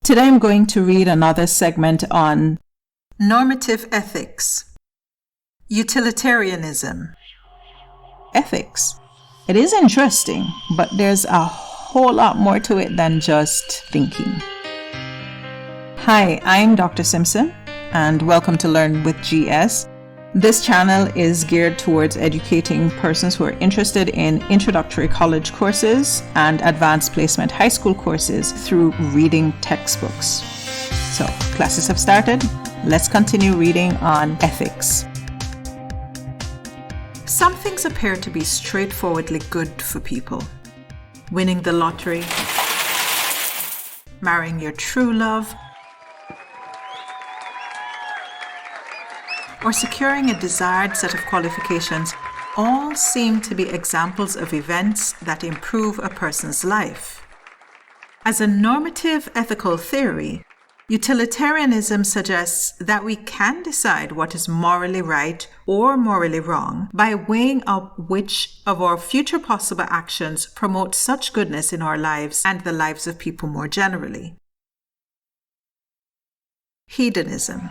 Today I'm going to read another segment on Normative Ethics, Utilitarianism. Ethics. It is interesting, but there's a whole lot more to it than just thinking. Hi, I'm Dr. Simpson, and welcome to Learn with GS. This channel is geared towards educating persons who are interested in introductory college courses and advanced placement high school courses through reading textbooks. So, classes have started. Let's continue reading on ethics. Some things appear to be straightforwardly good for people. Winning the lottery, marrying your true love, or securing a desired set of qualifications all seem to be examples of events that improve a person's life. As a normative ethical theory, utilitarianism suggests that we can decide what is morally right or morally wrong by weighing up which of our future possible actions promote such goodness in our lives and the lives of people more generally. Hedonism.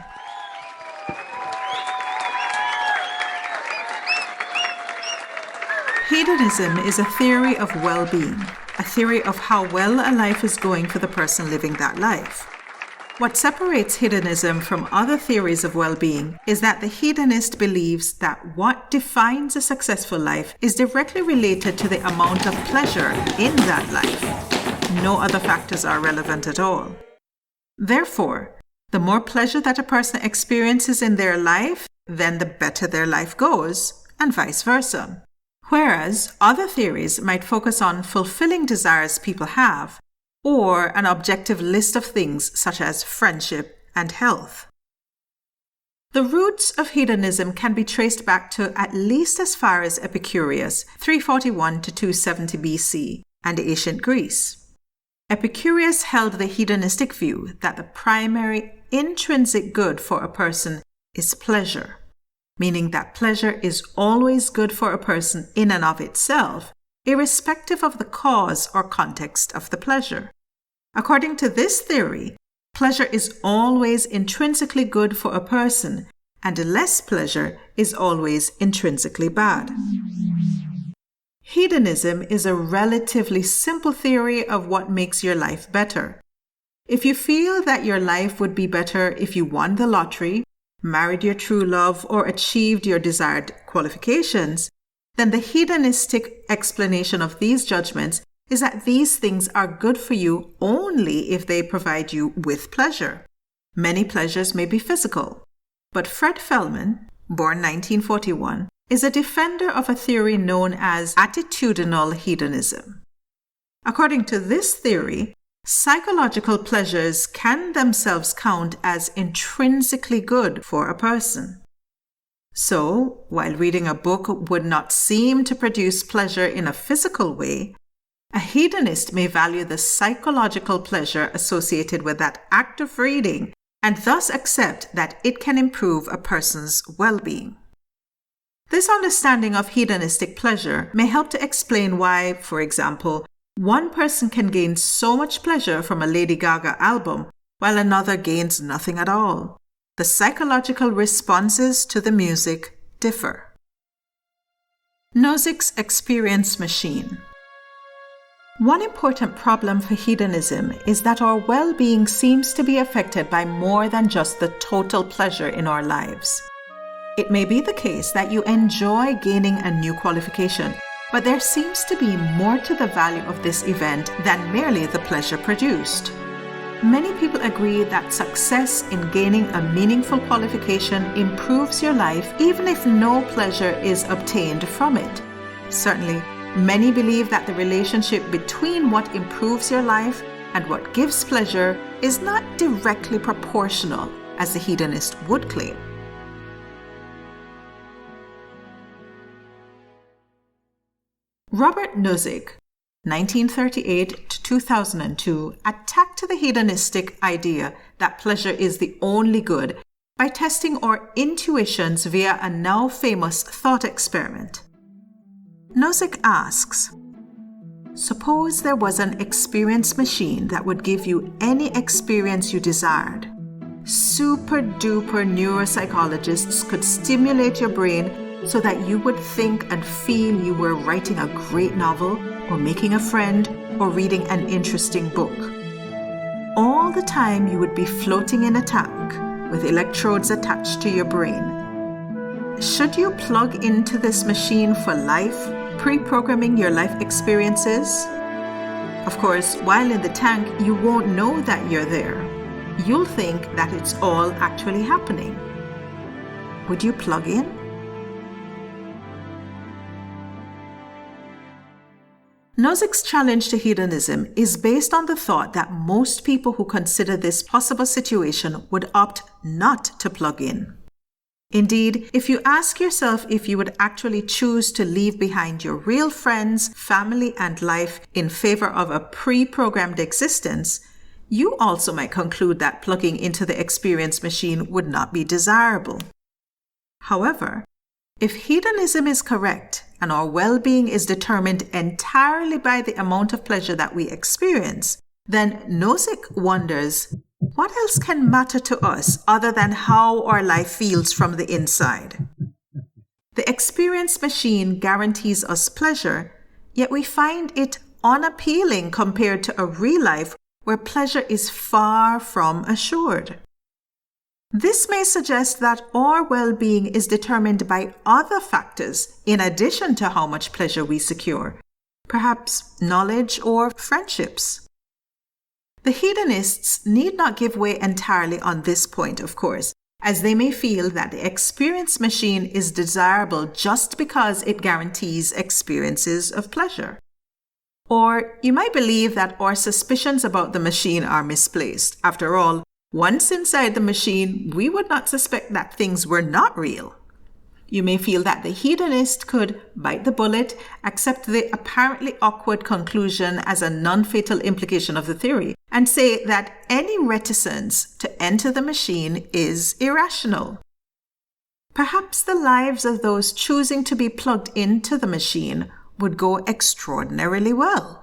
Hedonism is a theory of well-being, a theory of how well a life is going for the person living that life. What separates hedonism from other theories of well-being is that the hedonist believes that what defines a successful life is directly related to the amount of pleasure in that life. No other factors are relevant at all. Therefore, the more pleasure that a person experiences in their life, then the better their life goes, and vice versa. Whereas other theories might focus on fulfilling desires people have, or an objective list of things such as friendship and health. The roots of hedonism can be traced back to at least as far as Epicurus, 341 to 270 BC, and ancient Greece. Epicurus held the hedonistic view that the primary intrinsic good for a person is pleasure, meaning that pleasure is always good for a person in and of itself, irrespective of the cause or context of the pleasure. According to this theory, pleasure is always intrinsically good for a person, and less pleasure is always intrinsically bad. Hedonism is a relatively simple theory of what makes your life better. If you feel that your life would be better if you won the lottery, married your true love, or achieved your desired qualifications, then the hedonistic explanation of these judgments is that these things are good for you only if they provide you with pleasure. Many pleasures may be physical, but Fred Feldman, born 1941, is a defender of a theory known as attitudinal hedonism. According to this theory, psychological pleasures can themselves count as intrinsically good for a person. So, while reading a book would not seem to produce pleasure in a physical way, a hedonist may value the psychological pleasure associated with that act of reading and thus accept that it can improve a person's well-being. This understanding of hedonistic pleasure may help to explain why, for example, one person can gain so much pleasure from a Lady Gaga album, while another gains nothing at all. The psychological responses to the music differ. Nozick's experience machine. One important problem for hedonism is that our well-being seems to be affected by more than just the total pleasure in our lives. It may be the case that you enjoy gaining a new qualification, but there seems to be more to the value of this event than merely the pleasure produced. Many people agree that success in gaining a meaningful qualification improves your life even if no pleasure is obtained from it. Certainly, many believe that the relationship between what improves your life and what gives pleasure is not directly proportional, as the hedonist would claim. Robert Nozick, 1938 to 2002, attacked the hedonistic idea that pleasure is the only good by testing our intuitions via a now famous thought experiment. Nozick asks, Suppose there was an experience machine that would give you any experience you desired. Super duper neuropsychologists could stimulate your brain so that you would think and feel you were writing a great novel, or making a friend, or reading an interesting book. All the time you would be floating in a tank with electrodes attached to your brain. Should you plug into this machine for life, pre-programming your life experiences? Of course, while in the tank, you won't know that you're there. You'll think that it's all actually happening. Would you plug in? Nozick's challenge to hedonism is based on the thought that most people who consider this possible situation would opt not to plug in. Indeed, if you ask yourself if you would actually choose to leave behind your real friends, family, and life in favor of a pre-programmed existence, you also might conclude that plugging into the experience machine would not be desirable. However, if hedonism is correct and our well-being is determined entirely by the amount of pleasure that we experience, then Nozick wonders, what else can matter to us other than how our life feels from the inside? The experience machine guarantees us pleasure, yet we find it unappealing compared to a real life where pleasure is far from assured. This may suggest that our well-being is determined by other factors in addition to how much pleasure we secure, perhaps knowledge or friendships. The hedonists need not give way entirely on this point, of course, as they may feel that the experience machine is desirable just because it guarantees experiences of pleasure. Or you might believe that our suspicions about the machine are misplaced. After all, once inside the machine, we would not suspect that things were not real. You may feel that the hedonist could bite the bullet, accept the apparently awkward conclusion as a non-fatal implication of the theory, and say that any reticence to enter the machine is irrational. Perhaps the lives of those choosing to be plugged into the machine would go extraordinarily well.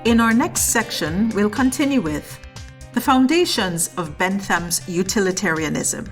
In our next section, we'll continue with the foundations of Bentham's utilitarianism.